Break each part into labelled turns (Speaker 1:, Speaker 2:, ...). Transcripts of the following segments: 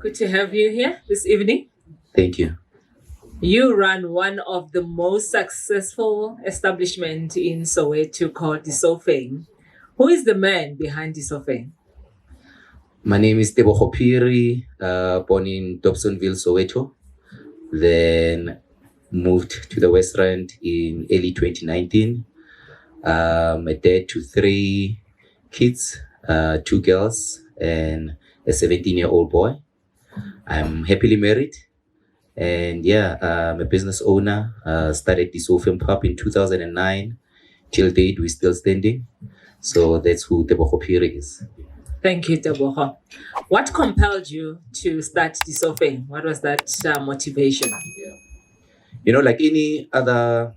Speaker 1: good to have you here this evening.
Speaker 2: Thank you.
Speaker 1: You run one of the most successful establishments in Soweto called Disofeng. Who is the man behind Disofeng?
Speaker 2: My name is Tebogo Phiri, born in Dobsonville, Soweto. Then moved to the West Rand in early 2019. A dad to 3 kids, 2 girls and a 17-year-old boy. I'm happily married. And yeah, I'm a business owner. Started Disofeng Pub in 2009. Till date, we're still standing. So that's who Tebogo Phiri is.
Speaker 1: Thank you, Tebogo. What compelled you to start Disofeng? What was that motivation?
Speaker 2: Like any other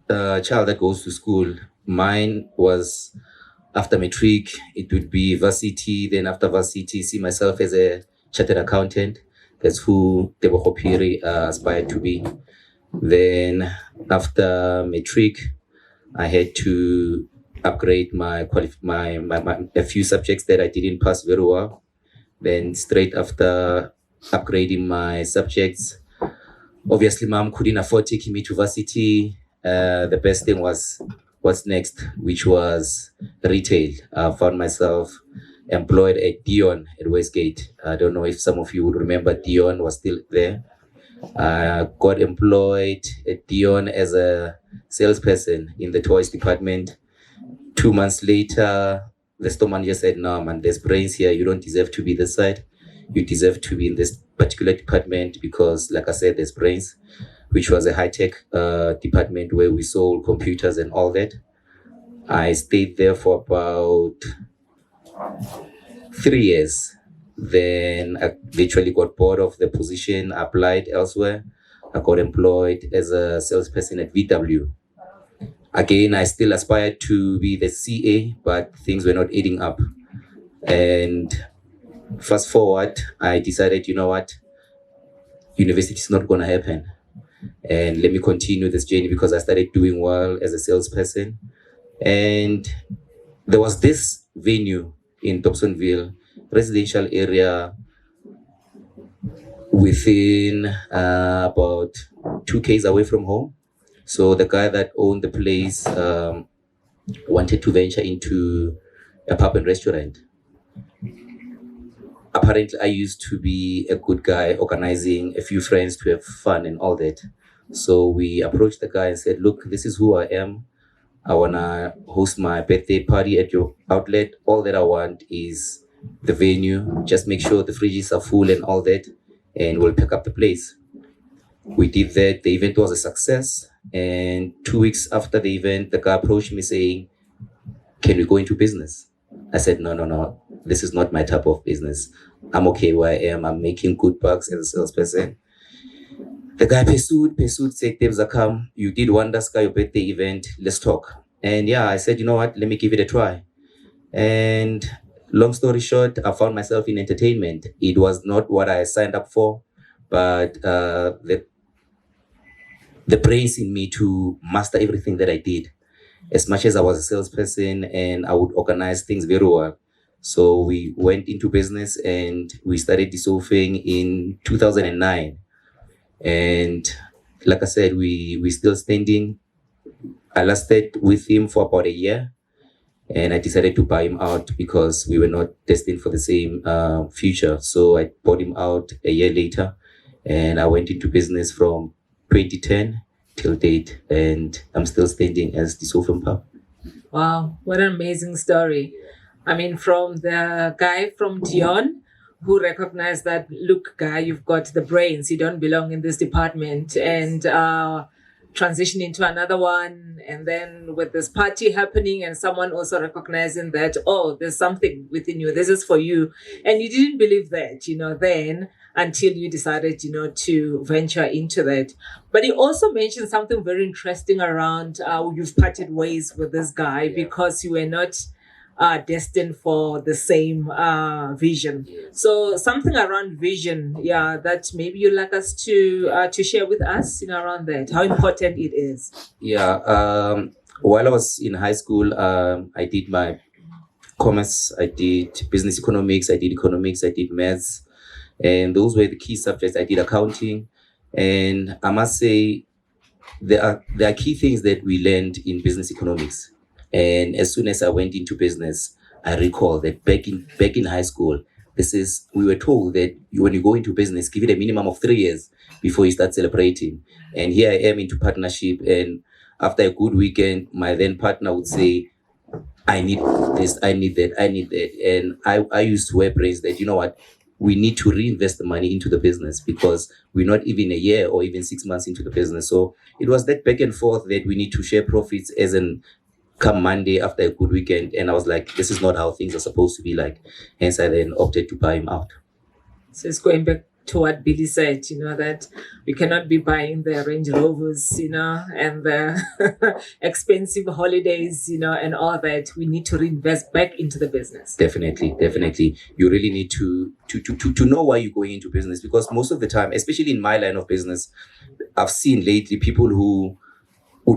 Speaker 2: child that goes to school, mine was after matric, it would be varsity. Then after varsity, see myself as a chartered accountant. That's who Tebogo Phiri aspired to be. Then after matric, I had to upgrade my a few subjects that I didn't pass very well. Then straight after upgrading my subjects, obviously mom couldn't afford taking me to varsity. The best thing was what's next, which was retail. I found myself employed at Dion at Westgate. I don't know if some of you would remember Dion was still there. I got employed at Dion as a salesperson in the toys department. 2 months later, the store manager said, "No, man, there's brains here. You don't deserve to be this side. You deserve to be in this particular department because, like I said, there's brains," which was a high-tech department where we sold computers and all that. I stayed there for about 3 years. Then I literally got bored of the position, applied elsewhere. I got employed as a salesperson at VW. Again, I still aspired to be the CA, but things were not adding up. And fast forward, I decided, you know what? University is not going to happen. And let me continue this journey because I started doing well as a salesperson. And there was this venue in Dobsonville, residential area within about 2 k's away from home. So the guy that owned the place wanted to venture into a pub and restaurant. Apparently, I used to be a good guy organizing a few friends to have fun and all that. So we approached the guy and said, "Look, this is who I am. I want to host my birthday party at your outlet. All that I want is the venue. Just make sure the fridges are full and all that, and we'll pick up the place." We did that. The event was a success. And 2 weeks after the event, the guy approached me saying, "Can we go into business?" I said, No. This is not my type of business. I'm okay where I am. I'm making good bucks as a salesperson. The guy pursued, said, "Debs, come. You did wonders, guy, your birthday event. Let's talk." And yeah, I said, "You know what? Let me give it a try." And long story short, I found myself in entertainment. It was not what I signed up for, but the brains in me to master everything that I did. As much as I was a salesperson and I would organize things very well. So we went into business and we started Disoufeng in 2009. And like I said, we still standing. I lasted with him for about a year. And I decided to buy him out because we were not destined for the same future. So I bought him out a year later. And I went into business from 2010 till date, and I'm still standing as Disofeng Pub.
Speaker 1: Wow, what an amazing story. I mean, from the guy from Dion who recognized that, "Look, guy, you've got the brains, you don't belong in this department," and transition into another one, and then with this party happening and someone also recognizing that, "Oh, there's something within you, this is for you," and you didn't believe that, then until you decided, to venture into that. But you also mentioned something very interesting around you've parted ways with this guy because you were not destined for the same vision. So something around vision, that maybe you'd like us to share with us, around that, how important it is.
Speaker 2: Yeah. While I was in high school, I did my commerce, I did business economics, I did economics, I did maths. And those were the key subjects. I did accounting, and I must say there are key things that we learned in business economics. And as soon as I went into business, I recall that back in high school, we were told that when you go into business, give it a minimum of 3 years before you start celebrating. And here I am into partnership, and after a good weekend, my then partner would say, I need this, I need that, I need that. And I used to wear brains that, you know what, we need to reinvest the money into the business because we're not even a year or even 6 months into the business. So it was that back and forth that we need to share profits as in come Monday after a good weekend. And I was like, this is not how things are supposed to be like. Hence, I then opted to buy him out.
Speaker 1: So it's going back to what Billy said, that we cannot be buying the Range Rovers, and the expensive holidays, and all that. We need to reinvest back into the business.
Speaker 2: Definitely. You really need to know why you're going into business, because most of the time, especially in my line of business, I've seen lately people who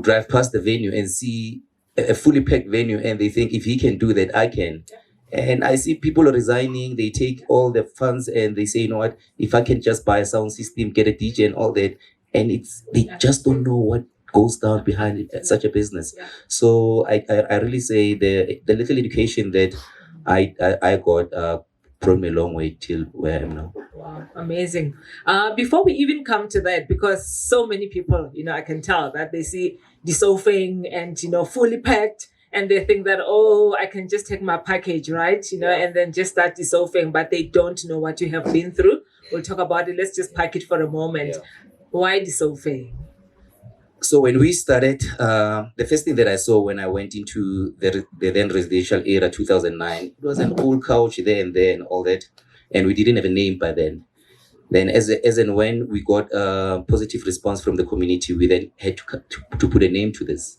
Speaker 2: drive past the venue and see a fully packed venue and they think if he can do that, I can. And I see people resigning, they take all the funds and they say, you know what, if I can just buy a sound system, get a DJ and all that. And they just don't know what goes down behind it, such a business. So I really say the little education that I got brought me a long way till where I am now.
Speaker 1: Wow, amazing. Before we even come to that, because so many people, I can tell that they see Disoufeng and, fully packed, and they think that, oh, I can just take my package, right? And then just start Disoufeng, but they don't know what you have been through. We'll talk about it. Let's just pack it for a moment. Why Disoufeng?
Speaker 2: So when we started, the first thing that I saw when I went into the then residential era, 2009, it was an old couch there and all that. And we didn't have a name by then. Then as and when we got a positive response from the community, we then had to put a name to this.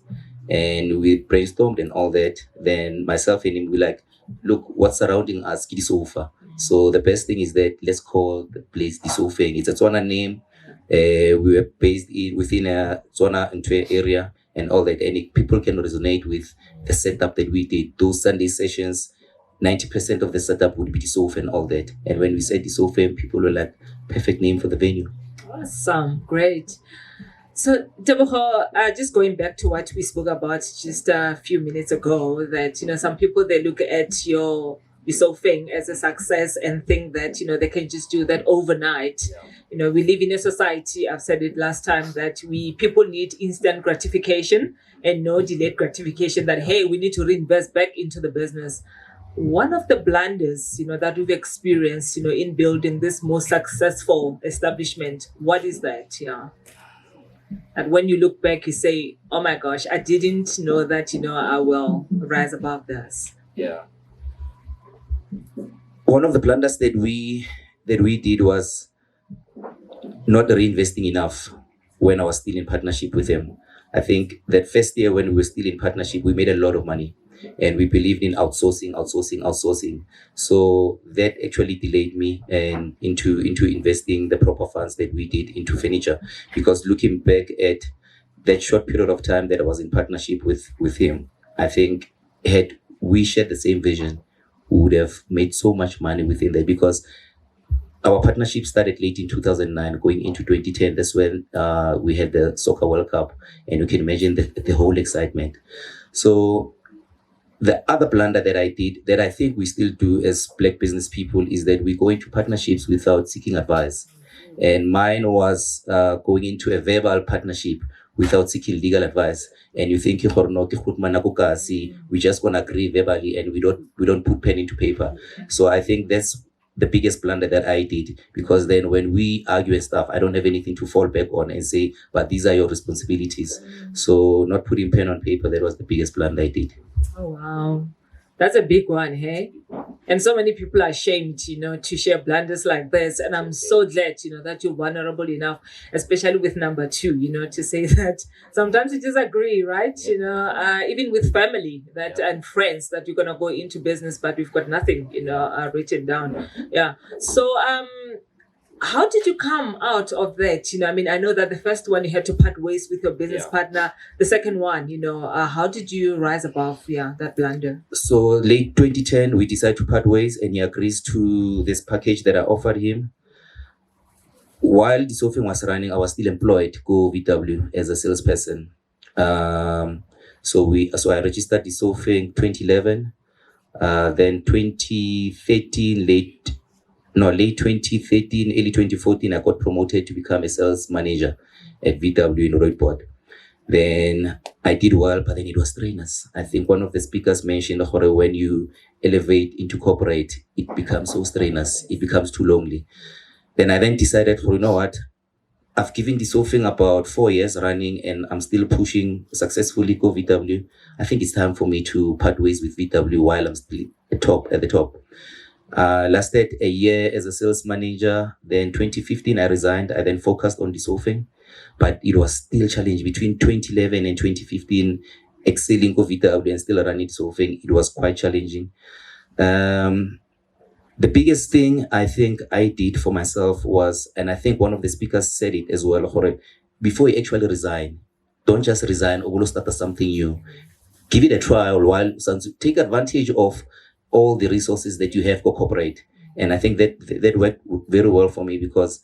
Speaker 2: And we brainstormed and all that. Then myself and him, we like, look, what's surrounding us, Disoufeng. So the best thing is that let's call the place Disoufeng. It's a Tswana name. We were based within a Tswana area and all that. And people can resonate with the setup that we did. Those Sunday sessions, 90% of the setup would be Disoufeng and all that. And when we said Disoufeng, people were like, perfect name for the venue.
Speaker 1: Awesome. Great. So, Tebogo, just going back to what we spoke about just a few minutes ago, that, some people, they look at your Disoufeng as a success and think that, they can just do that overnight. We live in a society, I've said it last time, that people need instant gratification and no delayed gratification, that, hey, we need to reinvest back into the business. One of the blunders, that we've experienced, in building this most successful establishment, what is that? And when you look back, you say, oh my gosh, I didn't know that, I will rise above this.
Speaker 2: Yeah. One of the blunders that we did was not reinvesting enough when I was still in partnership with him. I think that first year when we were still in partnership, we made a lot of money. And we believed in outsourcing. So that actually delayed me and into investing the proper funds that we did into furniture. Because looking back at that short period of time that I was in partnership with him, I think had we shared the same vision, we would have made so much money within that. Because our partnership started late in 2009, going into 2010. That's when we had the Soccer World Cup, and you can imagine the whole excitement. So the other blunder that I did, that I think we still do as Black business people, is that we go into partnerships without seeking advice. And mine was going into a verbal partnership without seeking legal advice. And you think we just gonna agree verbally and we don't put pen into paper. So I think that's the biggest blunder that I did, because then when we argue and stuff, I don't have anything to fall back on and say, but these are your responsibilities. So not putting pen on paper, that was the biggest blunder I did.
Speaker 1: Oh, wow. That's a big one, hey? And so many people are ashamed, to share blunders like this. And I'm so glad, that you're vulnerable enough, especially with number two, to say that sometimes you disagree, right? Even with family and friends, that you're going to go into business, but we've got nothing, written down. Yeah. So, how did you come out of that? I know that the first one you had to part ways with your business partner. The second one, how did you rise above that blunder?
Speaker 2: So late 2010, we decided to part ways, and he agrees to this package that I offered him. while Disoufeng was running, I was still employed go VW as a salesperson. So I registered Disoufeng 2011. Then 2013, late 2013, early 2014, I got promoted to become a sales manager at VW in Rooiport. Then I did well, but then it was strenuous. I think one of the speakers mentioned when you elevate into corporate, it becomes so strenuous, it becomes too lonely. Then I decided, you know what, I've given Disoufeng about 4 years running and I'm still pushing successfully go VW. I think it's time for me to part ways with VW while I'm still at the top. Lasted a year as a sales manager. Then 2015, I resigned. I then focused on Disoufeng, but it was still challenging between 2011 and 2015, excelling for VW and still running Disoufeng. It was quite challenging. The biggest thing I think I did for myself was, and I think one of the speakers said it as well, before you actually resign, don't just resign or start something new. Give it a trial while take advantage of all the resources that you have for corporate. And I think that worked very well for me, because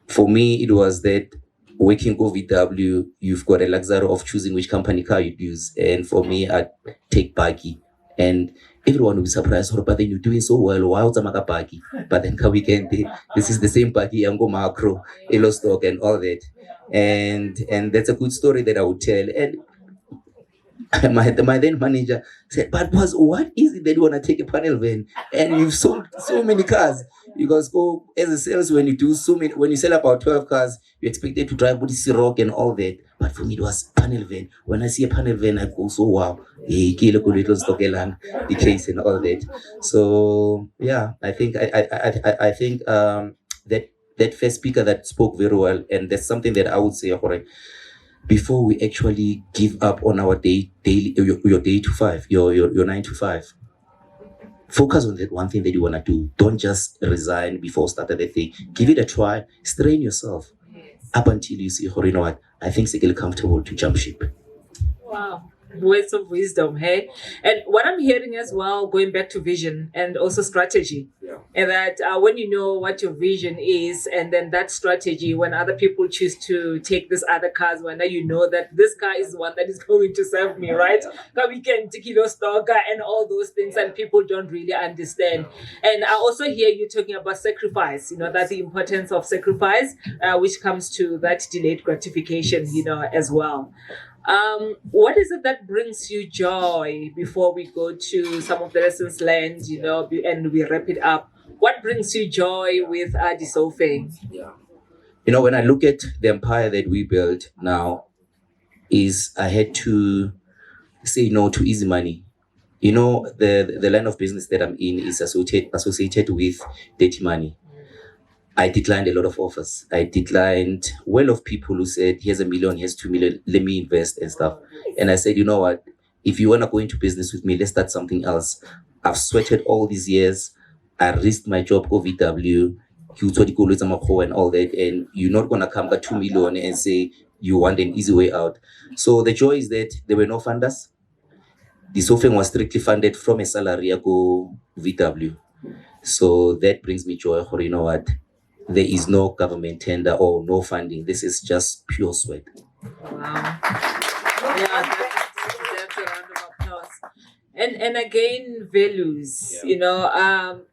Speaker 2: for me, it was that working for VW, you've got a luxury of choosing which company car you'd use. And for me, I'd take Buggy. And everyone will be surprised, but then you're doing so well. Why would I Buggy? But then weekend, this is the same Buggy, Ango Macro, Elo Stock, and all that. And that's a good story that I would tell. And my then manager said, but what is it that you want to take a panel van? And you've sold so many cars. Because as a sales, when you sell about 12 cars, you're expected to drive Buddhist Rock and all that. But for me, it was panel van. When I see a panel van, I go, so wow, the case and all that. So yeah, I think I think that first speaker that spoke very well, and that's something that I would say, before we actually give up on our your 9 to 5, focus on that one thing that you want to do. Don't just resign before starting the thing. Give it a try. Strain yourself up until you see, you know what, I think it's comfortable to jump ship.
Speaker 1: Wow. Words of wisdom, hey? And what I'm hearing as well, going back to vision and also strategy, and that when you know what your vision is, and then that strategy, when other people choose to take this other cars, when you know that this car is one that is going to serve me, right? Because we can kilo stock and all those things, and people don't really understand. And I also hear you talking about sacrifice, that the importance of sacrifice, which comes to that delayed gratification, as well. What is it that brings you joy before we go to some of the lessons learned, and we wrap it up? What brings you joy with Disoufeng?
Speaker 2: Yeah. When I look at the empire that we built now, I had to say no to easy money. The line of business that I'm in is associated with dirty money. I declined a lot of offers. I declined of people who said, here's $1 million, here's $2 million, let me invest and stuff. And I said, you know what? If you want to go into business with me, let's start something else. I've sweated all these years. I risked my job for VW, and all that. And you're not going to come back $2 million and say you want an easy way out. So the joy is that there were no funders. Disoufeng was strictly funded from a salary I go VW. So that brings me joy. You know what? There is no government tender or no funding. This is just pure sweat.
Speaker 1: Wow. Yeah, that's a round of applause. And again, values,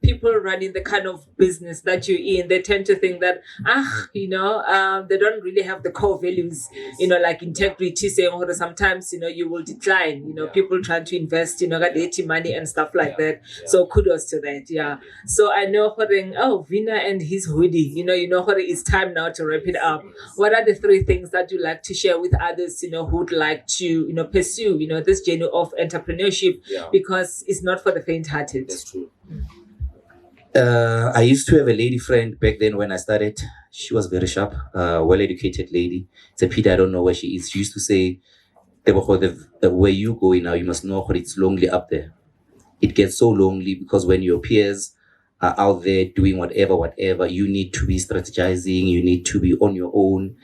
Speaker 1: people running the kind of business that you're in, they tend to think that, they don't really have the core values, like integrity, saying, or sometimes, you will decline, people trying to invest, get money and stuff like that. So kudos to that. Yeah. So I know, Vina and his hoodie, it's time now to wrap it up. What are the 3 things that you like to share with others, who would like to, pursue, this journey of entrepreneurship? Because it's not for the faint-hearted.
Speaker 2: That's true. I used to have a lady friend back then when I started. She was very sharp, well-educated lady. It's a pity I don't know where she is. She used to say, where you going now, you must know it's lonely up there. It gets so lonely because when your peers are out there doing whatever, you need to be strategizing, you need to be on your own.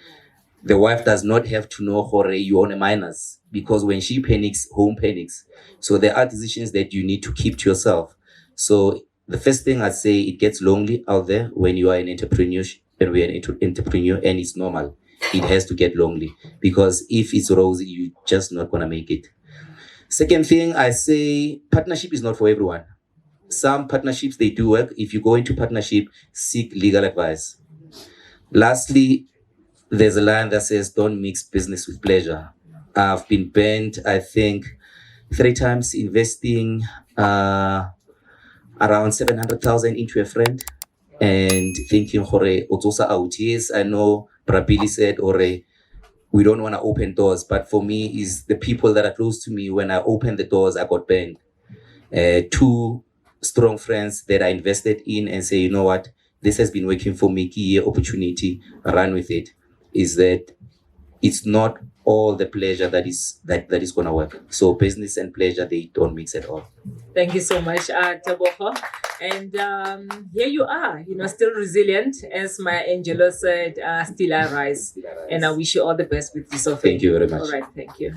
Speaker 2: The wife does not have to know you own a minus, because when she panics, home panics. So there are decisions that you need to keep to yourself. So the first thing I'd say, it gets lonely out there when you are an when we're an entrepreneur, and it's normal. It has to get lonely, because if it's rosy, you're just not gonna make it. Second thing, I say partnership is not for everyone. Some partnerships, they do work. If you go into partnership, seek legal advice. Lastly, there's a line that says, don't mix business with pleasure. I've been banned, I think, 3 times investing around 700,000 into a friend, and thinking, hore, otsosa out. Yes, I know Brabili said, we don't want to open doors, but for me, is the people that are close to me. When I opened the doors, I got banned. 2 strong friends that I invested in and say, you know what, this has been working for me, key opportunity, run with it. Is that it's not all the pleasure that is gonna work. So business and pleasure, they don't mix at all.
Speaker 1: Thank you so much, Tebogo. And here you are, still resilient, as my Angelo said, still I rise. And I wish you all the best with Disoufeng.
Speaker 2: Thank you very much.
Speaker 1: All right, thank you.